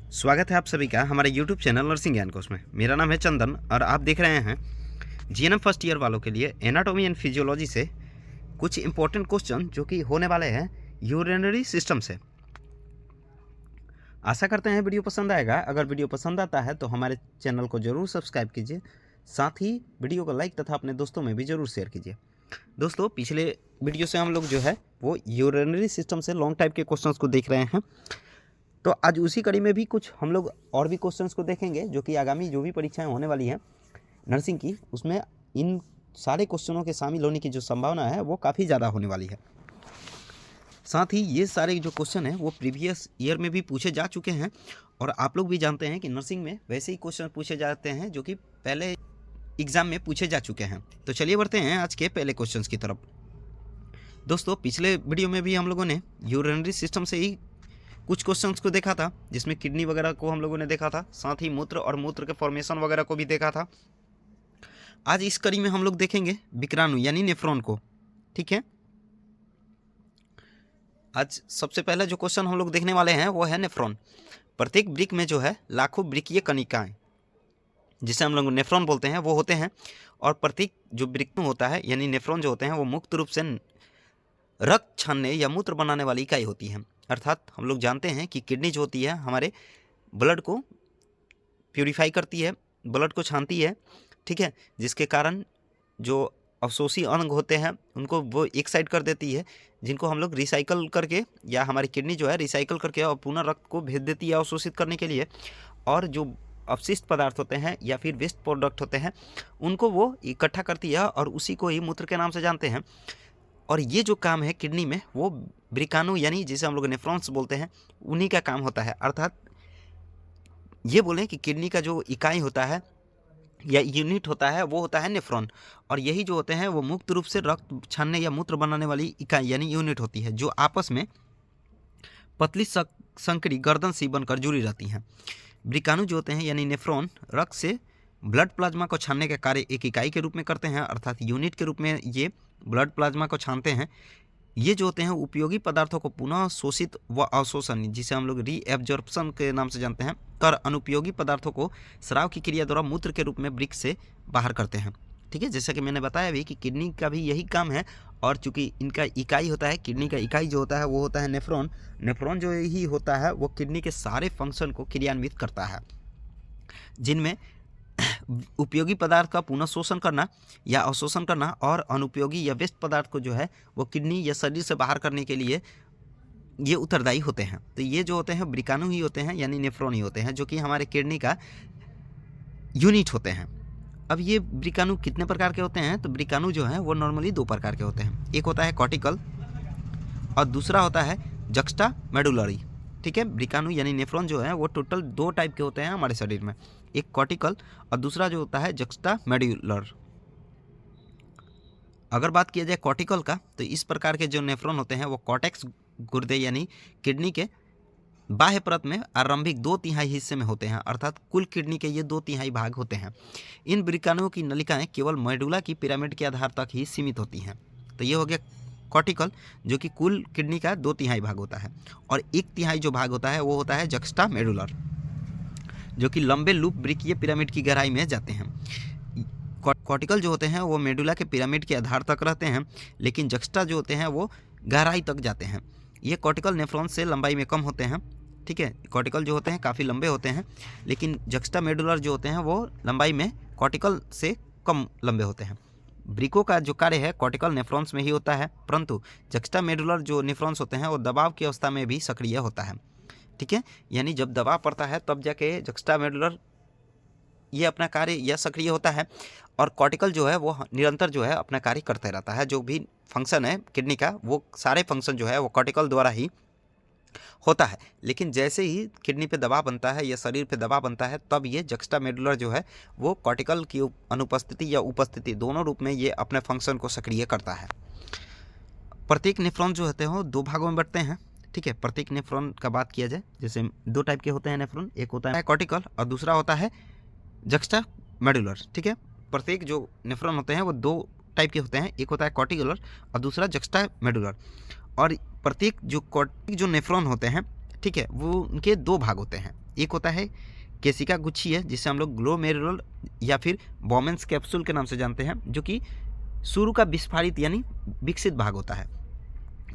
स्वागत है आप सभी का हमारे YouTube चैनल नर्सिंग ज्ञान कोर्स में। मेरा नाम है चंदन और आप देख रहे हैं जीएनएम फर्स्ट ईयर वालों के लिए एनाटॉमी एंड फिजियोलॉजी से कुछ इंपॉर्टेंट क्वेश्चन जो कि होने वाले हैं यूरिनरी सिस्टम से। आशा करते हैं वीडियो पसंद आएगा। अगर वीडियो पसंद आता है तो हमारे चैनल को ज़रूर सब्सक्राइब कीजिए, साथ ही वीडियो को लाइक तथा अपने दोस्तों में भी ज़रूर शेयर कीजिए। दोस्तों, पिछले वीडियो से हम लोग जो है वो यूरिनरी सिस्टम से लॉन्ग टाइप के क्वेश्चंस को देख रहे हैं, तो आज उसी कड़ी में भी कुछ हम लोग और भी क्वेश्चंस को देखेंगे जो कि आगामी जो भी परीक्षाएं होने वाली हैं नर्सिंग की, उसमें इन सारे क्वेश्चनों के शामिल होने की जो संभावना है वो काफ़ी ज़्यादा होने वाली है। साथ ही ये सारे जो क्वेश्चन हैं वो प्रीवियस ईयर में भी पूछे जा चुके हैं और आप लोग भी जानते हैं कि नर्सिंग में वैसे ही क्वेश्चन पूछे जाते हैं जो कि पहले एग्ज़ाम में पूछे जा चुके हैं। तो चलिए बढ़ते हैं आज के पहले क्वेश्चन की तरफ। दोस्तों, पिछले वीडियो में भी हम लोगों ने यूरिनरी सिस्टम से ही कुछ क्वेश्चंस को देखा था, जिसमें किडनी वगैरह को हम लोगों ने देखा था, साथ ही मूत्र और मूत्र के फॉर्मेशन वगैरह को भी देखा था। आज इस कड़ी में हम लोग देखेंगे विक्राणु यानी नेफ्रॉन को। ठीक है, आज सबसे पहले जो क्वेश्चन हम लोग देखने वाले हैं वो है नेफ्रॉन। प्रत्येक वृक्क में जो है लाखों वृक्कीय कणिकाएं, जिसे हम लोग नेफ्रॉन बोलते हैं, वो होते हैं। और प्रत्येक जो वृक्क होता है यानी नेफ्रॉन जो होते हैं वो मुक्त रूप से रक्त छानने या मूत्र बनाने वाली इकाई होती है। अर्थात हम लोग जानते हैं कि किडनी जो होती है हमारे ब्लड को प्यूरिफाई करती है, ब्लड को छानती है। ठीक है, जिसके कारण जो अवशोषी अंग होते हैं उनको वो एक साइड कर देती है, जिनको हम लोग रिसाइकल करके, या हमारी किडनी जो है रिसाइकल करके और पुनः रक्त को भेज देती है अवशोषित करने के लिए। और जो अवशिष्ट पदार्थ होते हैं या फिर वेस्ट प्रोडक्ट होते हैं उनको वो इकट्ठा करती है और उसी को ही मूत्र के नाम से जानते हैं। और ये जो काम है किडनी में वो वृक्काणु यानी जिसे हम लोग नेफ्रॉन्स बोलते हैं उन्हीं का काम होता है। अर्थात ये बोलें कि किडनी का जो इकाई होता है या यूनिट होता है वो होता है नेफ्रॉन, और यही जो होते हैं वो मुक्त रूप से रक्त छानने या मूत्र बनाने वाली इकाई यानी यूनिट होती है, जो आपस में पतली संकरी गर्दन सी बनकर जुड़ी रहती हैं। वृक्काणु जो होते हैं यानी नेफ्रॉन रक्त से ब्लड प्लाज्मा को छानने का कार्य एक इकाई के रूप में करते हैं, अर्थात यूनिट के रूप में ये ब्लड प्लाज्मा को छानते हैं। ये जो होते हैं उपयोगी पदार्थों को पुनः शोषित व अवशोषण, जिसे हम लोग रीएब्जॉर्प्शन के नाम से जानते हैं, कर अनुपयोगी पदार्थों को स्राव की क्रिया द्वारा मूत्र के रूप में वृक्क से बाहर करते हैं। ठीक है, जैसा कि मैंने बताया भी कि किडनी का भी यही काम है, और चूंकि इनका इकाई होता है, किडनी का इकाई जो होता है वो होता है नेफ्रॉन। नेफ्रॉन जो ही होता है वो किडनी के सारे फंक्शन को क्रियान्वित करता है, जिनमें उपयोगी पदार्थ का पुनः शोषण करना या अवशोषण करना और अनुपयोगी या वेस्ट पदार्थ को जो है वो किडनी या शरीर से बाहर करने के लिए ये उत्तरदायी होते हैं। तो ये जो होते हैं वृक्काणु ही होते हैं यानी नेफ्रॉन ही होते हैं, जो कि हमारे किडनी का यूनिट होते हैं। अब ये वृक्काणु कितने प्रकार के होते हैं? तो वृक्काणु जो है वो नॉर्मली दो प्रकार के होते हैं। एक होता है कॉर्टिकल और दूसरा होता है जक्स्टा मेडुलरी। ठीक है, वृक्काणु यानी नेफ्रॉन जो है वो टोटल दो टाइप के होते हैं हमारे शरीर में, एक कॉर्टिकल और दूसरा जो होता है जक्स्टा मेडुलर। अगर बात किया जाए कॉर्टिकल का, तो इस प्रकार के जो नेफ्रॉन होते हैं वो कॉर्टेक्स गुर्दे यानी किडनी के बाह्य परत में आरंभिक 2/3 हिस्से में होते हैं, अर्थात कुल किडनी के ये 2/3 भाग होते हैं। इन वृक्काणुओं की नलिकाएं केवल मेडुला की पिरामिड के आधार तक ही सीमित होती हैं। तो ये हो गया कॉर्टिकल, जो कि कुल किडनी का 2/3 भाग होता है, और 1/3 जो भाग होता है वो होता है जक्स्टा मेडुलर, जो कि लंबे लूप वृक्कीय पिरामिड की गहराई में जाते हैं। कॉर्टिकल जो होते हैं वो मेडुला के पिरामिड के आधार तक रहते हैं, लेकिन जक्स्टा जो होते हैं वो गहराई तक जाते हैं। ये कॉर्टिकल नेफ्रॉन से लंबाई में कम होते हैं। ठीक है, कॉर्टिकल जो होते हैं काफ़ी लंबे होते हैं, लेकिन जक्स्टा मेडुलर जो होते हैं वो लंबाई में कॉर्टिकल से कम लंबे होते हैं। वृक्कों का जो कार्य है कॉर्टिकल नेफ्रॉन्स में ही होता है, परंतु जक्स्टा मेडुलर जो नेफ्रॉन्स होते हैं वो दबाव की अवस्था में भी सक्रिय होता है। ठीक है, यानी जब दबाव पड़ता है तब जाके जक्स्टा मेडुलर ये अपना कार्य या सक्रिय होता है, और कॉर्टिकल जो है वो निरंतर जो है अपना कार्य करते रहता है। जो भी फंक्शन है किडनी का वो सारे फंक्शन जो है वो कॉर्टिकल द्वारा ही होता है। लेकिन जैसे ही किडनी पे दबाव बनता है या शरीर पे दबाव बनता है तब ये जक्स्टा मेडुलर जो है वो कॉर्टिकल की अनुपस्थिति या उपस्थिति दोनों रूप में ये अपने फंक्शन को सक्रिय करता है। प्रत्येक नेफ्रॉन जो होते हैं दो भागों में बढ़ते हैं। ठीक है, प्रत्येक नेफ्रॉन का बात किया जाए, जैसे दो टाइप के होते हैं नेफ्रॉन, एक होता है कॉर्टिकल और दूसरा होता है जक्स्टा मेडुलर। ठीक है, प्रत्येक जो नेफ्रॉन होते हैं वो दो टाइप के होते हैं, एक होता है कॉर्टिकुलर और दूसरा जक्स्टा मेडुलर। और प्रत्येक जो नेफ्रॉन होते हैं, ठीक है, वो उनके दो भाग होते हैं, एक होता है केसिका गुच्छीय जिसे हम लोग ग्लोमेरुलर या फिर बोमेंस कैप्सूल के नाम से जानते हैं, जो कि शुरू का विस्फारित यानी विकसित भाग होता है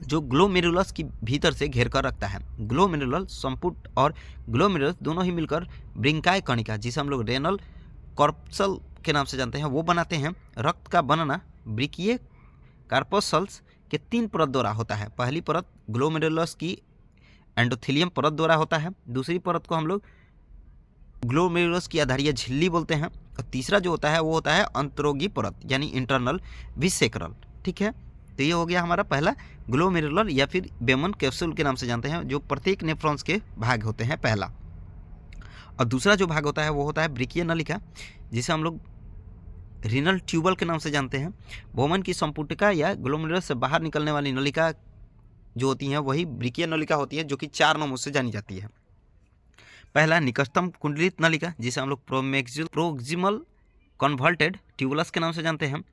जो ग्लोमेरुलस की भीतर से घेर कर रखता है। ग्लोमेरुलर संपुट और ग्लोमेरुलस दोनों ही मिलकर ब्रिंकाय कणिका जिसे हम लोग रेनल कॉर्पसल के नाम से जानते हैं वो बनाते हैं। रक्त का बनना ब्रिकीय कार्पसल्स के 3 परत द्वारा होता है। पहली परत ग्लोमेरुलस की एंडोथेलियम परत द्वारा होता है, दूसरी परत को हम लोग ग्लोमेरुलस की आधारीय झिल्ली बोलते हैं, और तीसरा जो होता है वो होता है अंतरोगी परत यानी इंटरनल विसेक्रल। ठीक है, तो ये हो गया हमारा पहला ग्लोमेरुलर या फिर बेमन कैप्सूल के नाम से जानते हैं, जो प्रत्येक नेफ्रॉन्स के भाग होते हैं पहला। और दूसरा जो भाग होता है वो होता है ब्रिकीय नलिका जिसे हम लोग रीनल ट्यूबल के नाम से जानते हैं। बोमन की संपुटिका या ग्लोमेरुलस से बाहर निकलने वाली नलिका जो होती हैं वही ब्रिकीय नलिका होती है, जो कि 4 नामों से जानी जाती है। पहला निकटतम कुंडलित नलिका जिसे हम लोग प्रोक्सिमल कन्वर्टेड ट्यूबुलस के नाम से जानते हैं।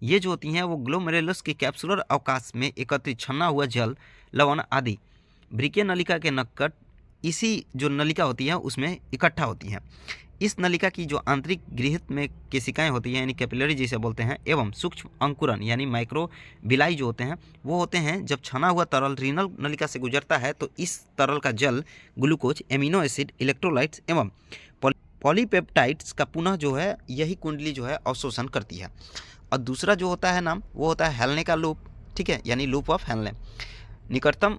ये जो होती हैं वो ग्लोमेरुलस के कैप्सुलर अवकाश में एकत्रित छन्ना हुआ जल, लवण आदि ब्रिकीय नलिका के निकट इसी जो नलिका होती है उसमें इकट्ठा होती हैं। इस नलिका की जो आंतरिक गृहित में केशिकाएं होती हैं यानी कैपिलरी जिसे बोलते हैं, एवं सूक्ष्म अंकुरन यानी माइक्रोबिलाई जो होते हैं वो होते हैं। जब छना हुआ तरल रीनल नलिका से गुजरता है तो इस तरल का जल, ग्लूकोज, एमिनो एसिड, इलेक्ट्रोलाइट्स एवं पॉलीपेप्टाइड्स का पुनः जो है यही कुंडली जो है अवशोषण करती है। और दूसरा जो होता है नाम वो होता है हेलने का लूप। ठीक है, यानी लूप ऑफ हेलने। निकटतम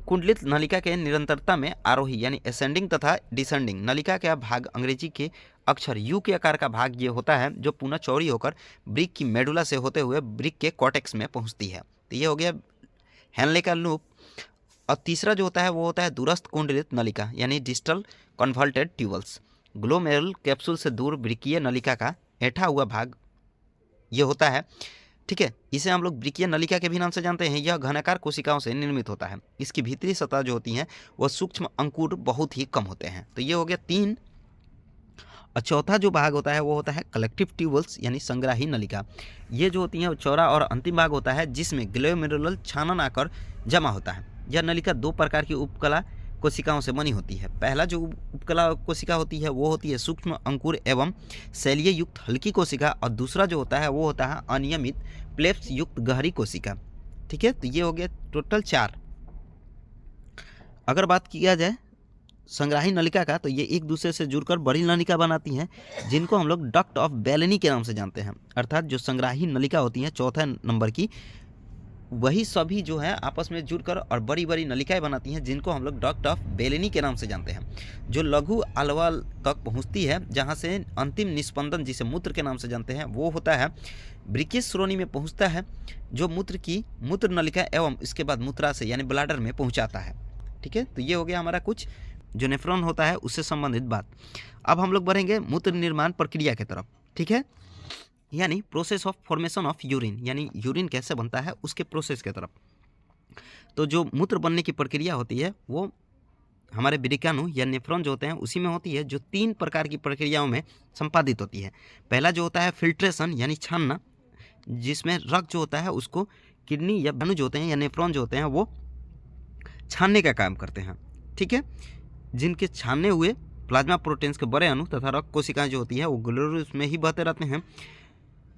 कुंडलित नलिका के निरंतरता में आरोही यानी असेंडिंग तथा डिसेंडिंग नलिका का भाग अंग्रेजी के अक्षर यू के आकार का भाग ये होता है, जो पुनः चौड़ी होकर ब्रिक की मेडुला से होते हुए ब्रिक के कॉर्टेक्स में पहुंचती है। तो ये हो गया हेनले का लूप। और तीसरा जो होता है वो होता है दूरस्थ कुंडलित नलिका यानी डिस्टल कन्वर्टेड ट्यूबल्स। ग्लोमेरुल कैप्सूल से दूर ब्रिकीय नलिका का ऐठा हुआ भाग ये होता है। ठीक है, इसे हम लोग ब्रिकीय नलिका के भी नाम से जानते हैं। यह घनाकार कोशिकाओं से निर्मित होता है। इसकी भीतरी सतह जो होती हैं वह सूक्ष्म अंकुर बहुत ही कम होते हैं। तो ये हो गया 3। और चौथा जो भाग होता है वो होता है कलेक्टिव ट्यूबल्स यानी संग्राही नलिका। ये जो होती हैं वो चौड़ा और अंतिम भाग होता है जिसमें ग्लोमेरुलर छानन आकर जमा होता है। यह नलिका 2 प्रकार की उपकला कोशिकाओं से बनी होती है। पहला जो उपकला कोशिका होती है वो होती है सूक्ष्म अंकुर एवं शैलीय युक्त हल्की कोशिका, और दूसरा जो होता है वो होता है अनियमित प्लेप्स युक्त गहरी कोशिका। ठीक है, तो ये हो गया टोटल 4। अगर बात किया जाए संग्राही नलिका का तो ये एक दूसरे से जुड़कर बड़ी नलिका बनाती हैं जिनको हम लोग डक्ट ऑफ बेलेनी के नाम से जानते हैं। अर्थात जो संग्राही नलिका होती हैं 4थे नंबर की, वही सभी जो है आपस में जुड़कर और बड़ी बड़ी नलिकाएं बनाती हैं जिनको हम लोग डक्ट ऑफ बेलेनी के नाम से जानते हैं, जो लघु अलवाल तक पहुंचती है, जहां से अंतिम निस्पंदन जिसे मूत्र के नाम से जानते हैं वो होता है ब्रिकीय श्रोणि में पहुंचता है, जो मूत्र की मूत्र नलिका एवं इसके बाद मूत्राशय यानी ब्लाडर में पहुंचाता है। ठीक है, तो ये हो गया हमारा कुछ जो नेफ्रॉन होता है उससे संबंधित बात। अब हम लोग बढ़ेंगे मूत्र निर्माण प्रक्रिया की तरफ। ठीक है, यानी process of formation of urine, यानी यूरिन कैसे बनता है उसके प्रोसेस की तरफ। तो जो मूत्र बनने की प्रक्रिया होती है वो हमारे ब्रिकाणु या नेफ्रॉन जो होते हैं उसी में होती है, जो 3 प्रकार की प्रक्रियाओं में संपादित होती है। पहला जो होता है फिल्ट्रेशन यानी छानना, जिसमें रक्त जो होता है उसको किडनी या भानु जो होते हैं या नेफ्रॉन जो होते हैं वो छानने का काम करते हैं। ठीक है, जिनके छाने हुए प्लाज्मा प्रोटीन्स के बड़े अणु तथा रक्त कोशिकाएं जो होती है वो ग्लोमेरुलस में ही बहते रहते हैं।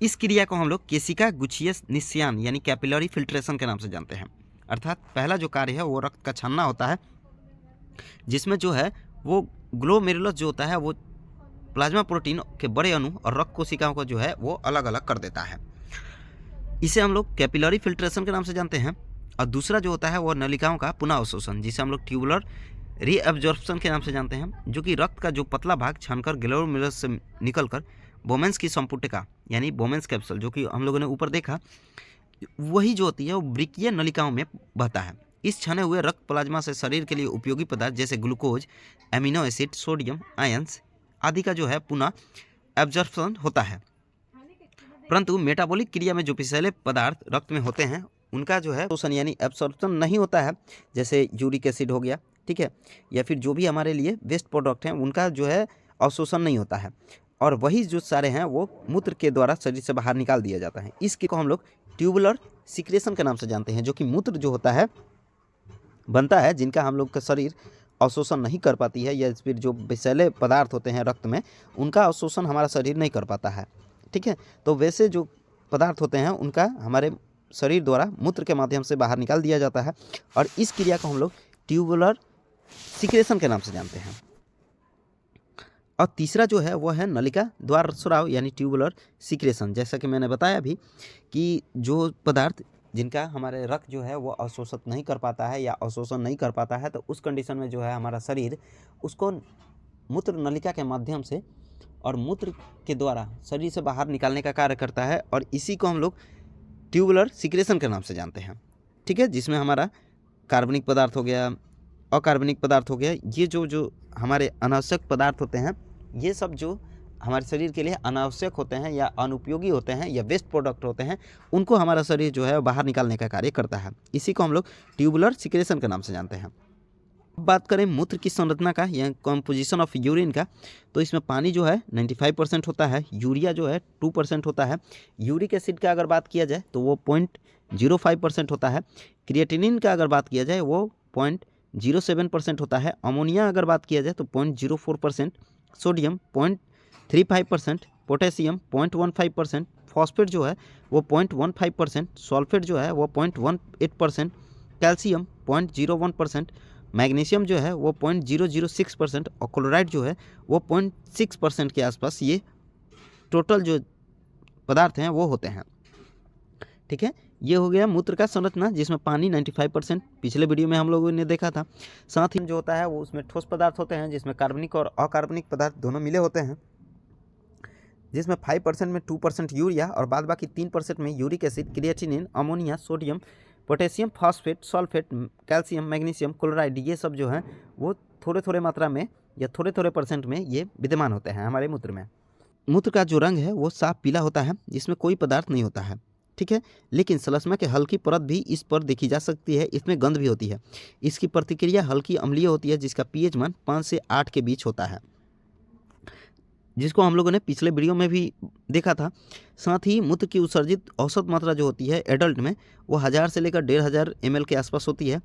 इस क्रिया को हम लोग केशिका गुच्छीय निस्यान यानी कैपिलरी फिल्ट्रेशन के नाम से जानते हैं। अर्थात पहला जो कार्य है वो रक्त का छानना होता है, जिसमें जो है वो ग्लोमेरुलस जो होता है वो प्लाज्मा प्रोटीन के बड़े अणु और रक्त कोशिकाओं को जो है वो अलग अलग कर देता है। इसे हम लोग कैपिलरी फिल्ट्रेशन के नाम से जानते हैं। और दूसरा जो होता है वो नलिकाओं का पुनः अवशोषण, जिसे हम लोग ट्यूबुलर रीअब्जॉर्प्शन के नाम से जानते हैं, जो कि रक्त का जो पतला भाग छानकर ग्लोमेरुलस से निकलकर बोमेंस की संपुटिका यानी बोमेंस कैप्सूल जो कि हम लोगों ने ऊपर देखा, वही जो होती है वो ब्रिकीय नलिकाओं में बहता है। इस छने हुए रक्त प्लाज्मा से शरीर के लिए उपयोगी पदार्थ जैसे glucose, amino acid, sodium ions आदि का जो है पुनः एब्जॉर्प्शन होता है। परंतु मेटाबॉलिक क्रिया में जो विषैले पदार्थ रक्त में होते हैं उनका जो है शोषण यानी एब्सॉर्प्शन नहीं होता है, जैसे यूरिक एसिड हो गया, ठीक है, या फिर जो भी हमारे लिए वेस्ट प्रोडक्ट हैं उनका जो है अवशोषण नहीं होता है, और वही जो सारे हैं वो मूत्र के द्वारा शरीर से बाहर निकाल दिया जाता है। इसके को हम लोग ट्यूबुलर सिक्रेशन के नाम से जानते हैं, जो कि मूत्र जो होता है बनता है, जिनका हम लोग का शरीर अवशोषण नहीं कर पाती है, या फिर जो विषैले पदार्थ होते हैं रक्त में उनका अवशोषण हमारा शरीर नहीं कर पाता है। ठीक है, तो वैसे जो पदार्थ होते हैं उनका हमारे शरीर द्वारा मूत्र के माध्यम से बाहर निकाल दिया जाता है, और इस क्रिया को हम लोग ट्यूबुलर सिक्रेशन के नाम से जानते हैं। और तीसरा जो है वह है नलिका द्वार स्राव यानी ट्यूबुलर सिक्रेशन। जैसा कि मैंने बताया भी कि जो पदार्थ जिनका हमारे रक्त जो है वो अवशोषित नहीं कर पाता है या अवशोषण नहीं कर पाता है, तो उस कंडीशन में जो है हमारा शरीर उसको मूत्र नलिका के माध्यम से और मूत्र के द्वारा शरीर से बाहर निकालने का कार्य करता है, और इसी को हम लोग ट्यूबुलर सिक्रेशन के नाम से जानते हैं। ठीक है, जिसमें हमारा कार्बनिक पदार्थ हो गया, अकार्बनिक पदार्थ हो गया, ये जो हमारे अनावश्यक पदार्थ होते हैं, ये सब जो हमारे शरीर के लिए अनावश्यक होते हैं या अनुपयोगी होते हैं या वेस्ट प्रोडक्ट होते हैं, उनको हमारा शरीर जो है बाहर निकालने का कार्य करता है। इसी को हम लोग ट्यूबुलर सिक्रेशन के नाम से जानते हैं। बात करें मूत्र की संरचना का या कंपोजिशन ऑफ यूरिन का, तो इसमें पानी जो है 95% होता है, यूरिया जो है 2% होता है, यूरिक एसिड का अगर बात किया जाए तो वो 0.05% होता है, क्रिएटिनिन का अगर बात किया जाए वो 0.07% होता है, अमोनिया अगर बात किया जाए तो 0.04%, सोडियम 0.35%, पोटेशियम 0.15%, फॉस्फेट जो है वो 0.15%, सल्फेट जो है वो 0.18%, कैल्शियम 0.01%, मैग्नीशियम जो है वो 0.006% और क्लोराइड जो है वो 0.6% के आसपास ये टोटल जो पदार्थ हैं वो होते हैं। ठीक है, ये हो गया मूत्र का संरचना, जिसमें पानी 95% पिछले वीडियो में हम लोगों ने देखा था। साथ ही जो होता है वो उसमें ठोस पदार्थ होते हैं, जिसमें कार्बनिक और अकार्बनिक पदार्थ दोनों मिले होते हैं, जिसमें 5% में 2% यूरिया और बाद बाकी 3% में uric acid, creatinine, ammonia, sodium, potassium, phosphate, sulphate, calcium, magnesium, chloride, ये सब जो है वो थोड़े थोड़े मात्रा में या थोड़े थोड़े % में ये विद्यमान होते हैं हमारे मूत्र में। मूत्र का जो रंग है वो साफ पीला होता है, जिसमें कोई पदार्थ नहीं होता है। ठीक है, लेकिन श्लेष्मा की हल्की परत भी इस पर देखी जा सकती है, इसमें गंध भी होती है। इसकी प्रतिक्रिया हल्की अम्लीय होती है, जिसका pH मान 5 से 8 के बीच होता है, जिसको हम लोगों ने पिछले वीडियो में भी देखा था। साथ ही मूत्र की उत्सर्जित औसत मात्रा जो होती है एडल्ट में वो 1000 से लेकर 1500 ml के आसपास होती है,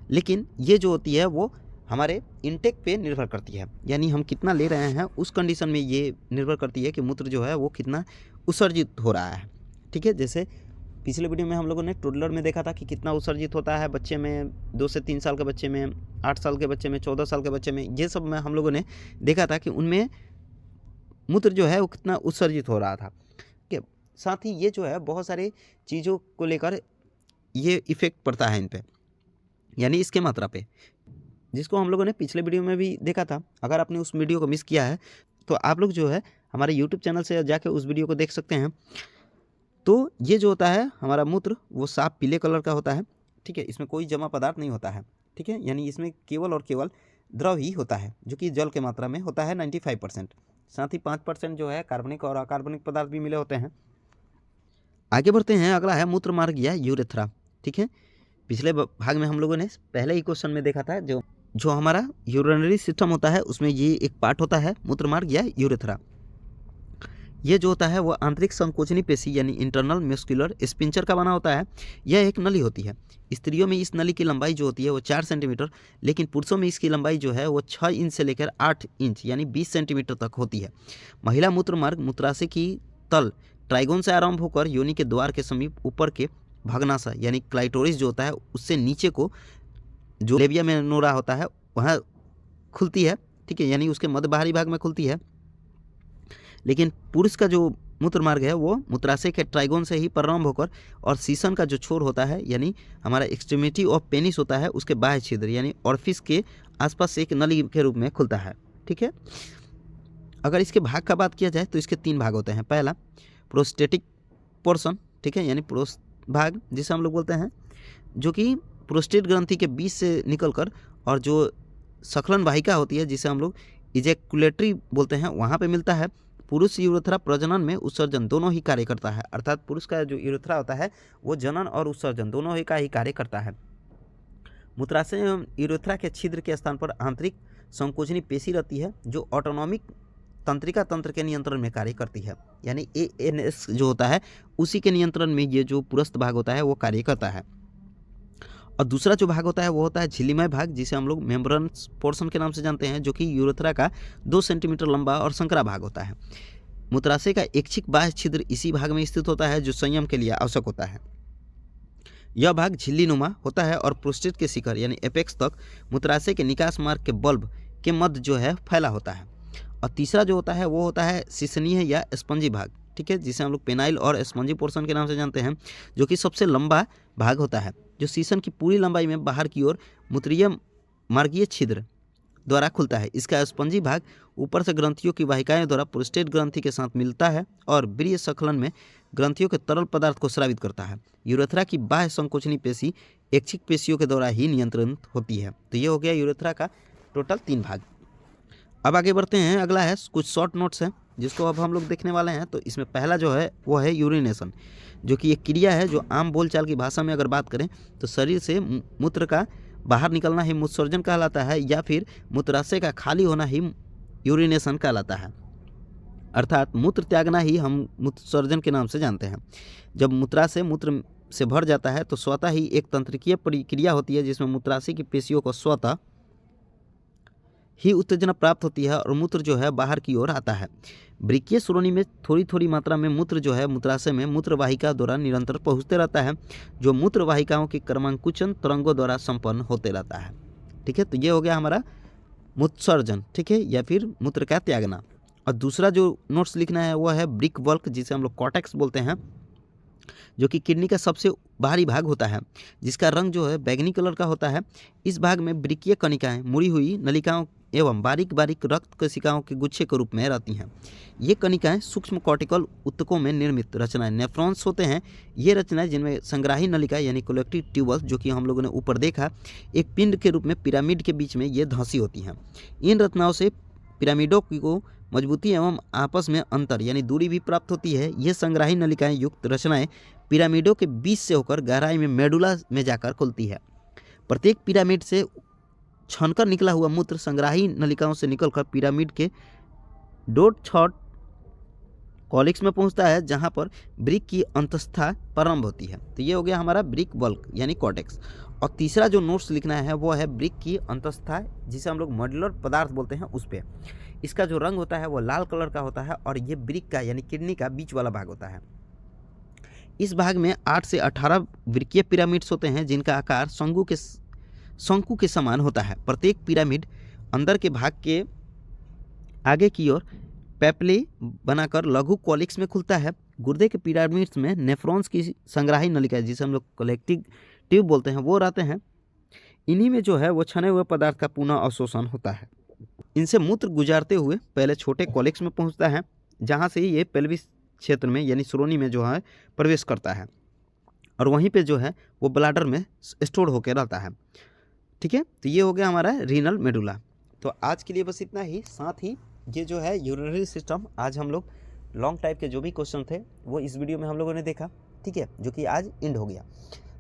लेकिन ये जो होती है वो हमारे इनटेक पे निर्भर करती है, यानी हम कितना ले रहे हैं उस कंडीशन में ये निर्भर करती है कि मूत्र जो है वो कितना उत्सर्जित हो रहा है। ठीक है, जैसे पिछले वीडियो में हम लोगों ने टोडलर में देखा था कि कितना उत्सर्जित होता है बच्चे में, 2 से 3 साल के बच्चे में, 8 साल के बच्चे में, 14 साल के बच्चे में, ये सब में हम लोगों ने देखा था कि उनमें मूत्र जो है वो कितना उत्सर्जित हो रहा था। ठीक है, साथ ही ये जो है बहुत सारी चीज़ों को लेकर ये इफ़ेक्ट पड़ता है इन पे, यानी इसके मात्रा पे, जिसको हम लोगों ने पिछले वीडियो में भी देखा था। अगर आपने उस वीडियो को मिस किया है तो आप लोग जो है हमारे यूट्यूब चैनल से जाके उस वीडियो को देख सकते हैं। तो ये जो होता है हमारा मूत्र वो साफ पीले कलर का होता है। ठीक है, इसमें कोई जमा पदार्थ नहीं होता है। ठीक है, यानी इसमें केवल और केवल द्रव ही होता है, जो कि जल के मात्रा में होता है 95%। साथ ही 5% जो है कार्बनिक और अकार्बनिक पदार्थ भी मिले होते हैं। आगे बढ़ते हैं, अगला है मूत्र मार्ग या यूरेथ्रा। ठीक है, पिछले भाग में हम लोगों ने पहले ही क्वेश्चन में देखा था जो हमारा यूरिनरी सिस्टम होता है उसमें ये एक पार्ट होता है मूत्र मार्ग या यूरेथ्रा। ये जो होता है वो आंतरिक संकोचनी पेशी यानी इंटरनल मस्कुलर स्पिंचर का बना होता है। यह एक नली होती है। स्त्रियों में इस नली की लंबाई जो होती है वो 4 सेंटीमीटर, लेकिन पुरुषों में इसकी लंबाई जो है वो 6 इंच से लेकर 8 इंच यानी 20 सेंटीमीटर तक होती है। महिला मूत्र मार्ग मूत्राशय की तल ट्राइगोन से आरंभ होकर योनि के द्वार के समीप ऊपर के भग्नाशय यानी क्लाइटोरिस जो होता है उससे नीचे को जो लेबिया मेनोरा होता है वहाँ खुलती है। ठीक है, यानी उसके मध्य बाहरी भाग में खुलती है। लेकिन पुरुष का जो मूत्र मार्ग है वो मूत्राशय के ट्राइगोन से ही प्रारंभ होकर और सीसन का जो छोर होता है यानी हमारा एक्सट्रीमिटी ऑफ पेनिस होता है उसके बाह्य छिद्र यानी ऑर्फिस के आसपास एक नली के रूप में खुलता है। ठीक है, अगर इसके भाग का बात किया जाए तो इसके 3 भाग होते हैं। पहला प्रोस्टेटिक पोर्शन, ठीक है, यानी प्रोस्ट भाग जिसे हम लोग बोलते हैं, जो कि प्रोस्टेट ग्रंथि के बीच से निकलकर और जो सखलन वाहिका होती है जिसे हम लोग इजैकुलेटरी बोलते हैं वहाँ पे मिलता है। पुरुष यूरेथ्रा प्रजनन में उत्सर्जन दोनों ही कार्य करता है, अर्थात पुरुष का जो यूरेथ्रा होता है वो जनन और उत्सर्जन दोनों ही का ही कार्य करता है। मूत्राशय एवं यूरेथ्रा के छिद्र के स्थान पर आंतरिक संकोचनी पेशी रहती है जो ऑटोनॉमिक तंत्रिका तंत्र के नियंत्रण में कार्य करती है, यानी ANS जो होता है उसी के नियंत्रण में ये जो पुरस्थ भाग होता है वो कार्य करता है। और दूसरा जो भाग होता है वो होता है झिल्लीमय भाग, जिसे हम लोग मेम्ब्रेनस पोर्शन के नाम से जानते हैं, जो कि यूरेथ्रा का 2 सेंटीमीटर लंबा और संकरा भाग होता है। मूत्राशय का ऐच्छिक बाह्य छिद्र इसी भाग में स्थित होता है, जो संयम के लिए आवश्यक होता है। यह भाग झिल्लीनुमा होता है और प्रोस्टेट के शिखर यानी एपेक्स तक मूत्राशय के निकास मार्ग के बल्ब के मध्य जो है फैला होता है। और तीसरा जो होता है वो होता है सीसनीय या स्पंजी भाग, ठीक है, जिसे हम लोग पेनाइल और स्पंजी पोर्शन के नाम से जानते हैं, जो कि सबसे लंबा भाग होता है, जो सीसन की पूरी लंबाई में बाहर की ओर मूत्रीय मार्गीय छिद्र द्वारा खुलता है। इसका स्पंजी भाग ऊपर से ग्रंथियों की वाहिकाएं द्वारा प्रोस्टेट ग्रंथि के साथ मिलता है और वीर्य स्खलन में ग्रंथियों के तरल पदार्थ को स्रावित करता है। यूरेथ्रा की बाह्य संकोचनी पेशी ऐच्छिक पेशियों के द्वारा ही नियंत्रित होती है। तो ये हो गया यूरेथ्रा का टोटल 3 भाग। अब आगे बढ़ते हैं, अगला है कुछ शॉर्ट नोट्स हैं जिसको अब हम लोग देखने वाले हैं। तो इसमें पहला जो है वो है यूरिनेशन, जो कि एक क्रिया है जो आम बोलचाल की भाषा में अगर बात करें तो शरीर से मूत्र का बाहर निकलना ही मूत्रसर्जन कहलाता है, या फिर मूत्राशय का खाली होना ही यूरिनेशन कहलाता है। अर्थात मूत्र त्यागना ही हम मूत्रसर्जन के नाम से जानते हैं। जब मूत्राशय मूत्र से भर जाता है तो स्वतः ही एक तंत्रिकीय प्रक्रिया होती है जिसमें मूत्राशय की पेशियों को स्वतः ही उत्तेजना प्राप्त होती है और मूत्र जो है बाहर की ओर आता है। वृक्कीय श्रोणि में थोड़ी थोड़ी मात्रा में मूत्र जो है मूत्राशय में मूत्रवाहिका द्वारा निरंतर पहुंचते रहता है, जो मूत्रवाहिकाओं की क्रमांकुचन तरंगों द्वारा संपन्न होते रहता है। ठीक है, तो ये हो गया हमारा मूत्रसर्जन, ठीक है, या फिर मूत्र का त्यागना। और दूसरा जो नोट्स लिखना है वो है ब्रिक वल्क, जिसे हम लोग कॉर्टेक्स बोलते हैं, जो कि किडनी का सबसे बाहरी भाग होता है, जिसका रंग जो है बैगनी कलर का होता है। इस भाग में वृक्कीय कणिकाएं मुड़ी हुई नलिकाओं एवं बारीक बारीक रक्त कोशिकाओं के गुच्छे के रूप में रहती हैं। ये कणिकाएं सूक्ष्म कॉर्टिकल ऊतकों में निर्मित रचनाएं नेफ्रॉन्स होते हैं। ये रचनाएं जिनमें संग्राही नलिका यानी कलेक्टिव ट्यूबल, जो कि हम लोगों ने ऊपर देखा, एक पिंड के रूप में पिरामिड के बीच में ये धंसी होती हैं। इन रचनाओं से पिरामिडों को मजबूती एवं आपस में अंतर यानी दूरी भी प्राप्त होती है। ये संग्राही नलिकाएं युक्त रचनाएं पिरामिडों के बीच से होकर गहराई में मेडुला में जाकर खुलती है। प्रत्येक पिरामिड से छनकर निकला हुआ मूत्र संग्राही नलिकाओं से निकलकर पिरामिड के डोट छॉट कॉलिक्स में पहुंचता है, जहां पर ब्रिक की अंतस्था प्रारंभ होती है। तो ये हो गया हमारा ब्रिक वल्क यानी कॉर्टेक्स। और तीसरा जो नोट्स लिखना है वो है ब्रिक की अंतस्था, जिसे हम लोग मॉड्यूलर पदार्थ बोलते हैं, उस पर। इसका जो रंग होता है वो लाल कलर का होता है और ये ब्रिक का यानी किडनी का बीच वाला भाग होता है। इस भाग में 8 से 18 वृक्कीय पिरामिड्स होते हैं, जिनका आकार शंकु के समान होता है। प्रत्येक पिरामिड अंदर के भाग के आगे की ओर पेपली बनाकर लघु कॉलिक्स में खुलता है। गुर्दे के पिरामिड्स में नेफ्रॉन्स की संग्राही नलिका, जिसे हम लोग कलेक्टिव ट्यूब बोलते हैं, वो रहते हैं। इन्हीं में जो है वो छने हुए पदार्थ का पुनः अवशोषण होता है। इनसे मूत्र गुजारते हुए पहले छोटे कॉलिक्स में पहुंचता है, जहां से ये पेल्विस क्षेत्र में यानी श्रोणि में जो है प्रवेश करता है और वहीं पे जो है वो ब्लाडर में स्टोर होकर रहता है। ठीक है, तो ये हो गया हमारा रीनल मेडुला। तो आज के लिए बस इतना ही। साथ ही ये जो है यूरिनरी सिस्टम, आज हम लोग लॉन्ग टाइप के जो भी क्वेश्चन थे वो इस वीडियो में हम लोगों ने देखा, ठीक है, जो कि आज एंड हो गया।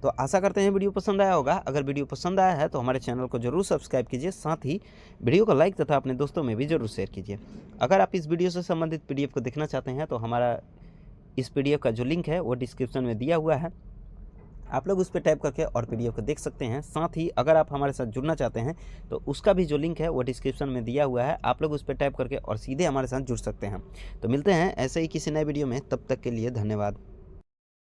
तो आशा करते हैं वीडियो पसंद आया होगा। अगर वीडियो पसंद आया है तो हमारे चैनल को जरूर सब्सक्राइब कीजिए, साथ ही वीडियो को लाइक तथा अपने दोस्तों में भी जरूर शेयर कीजिए। अगर आप इस वीडियो से संबंधित पीडीएफ को देखना चाहते हैं तो हमारा इस पीडीएफ का जो लिंक है वो डिस्क्रिप्शन में दिया हुआ है, आप लोग उस पर टाइप करके और पीडीएफ को देख सकते हैं। साथ ही अगर आप हमारे साथ जुड़ना चाहते हैं तो उसका भी जो लिंक है वो डिस्क्रिप्शन में दिया हुआ है, आप लोग उस पर टाइप करके और सीधे हमारे साथ जुड़ सकते हैं। तो मिलते हैं ऐसे ही किसी नए वीडियो में, तब तक के लिए धन्यवाद।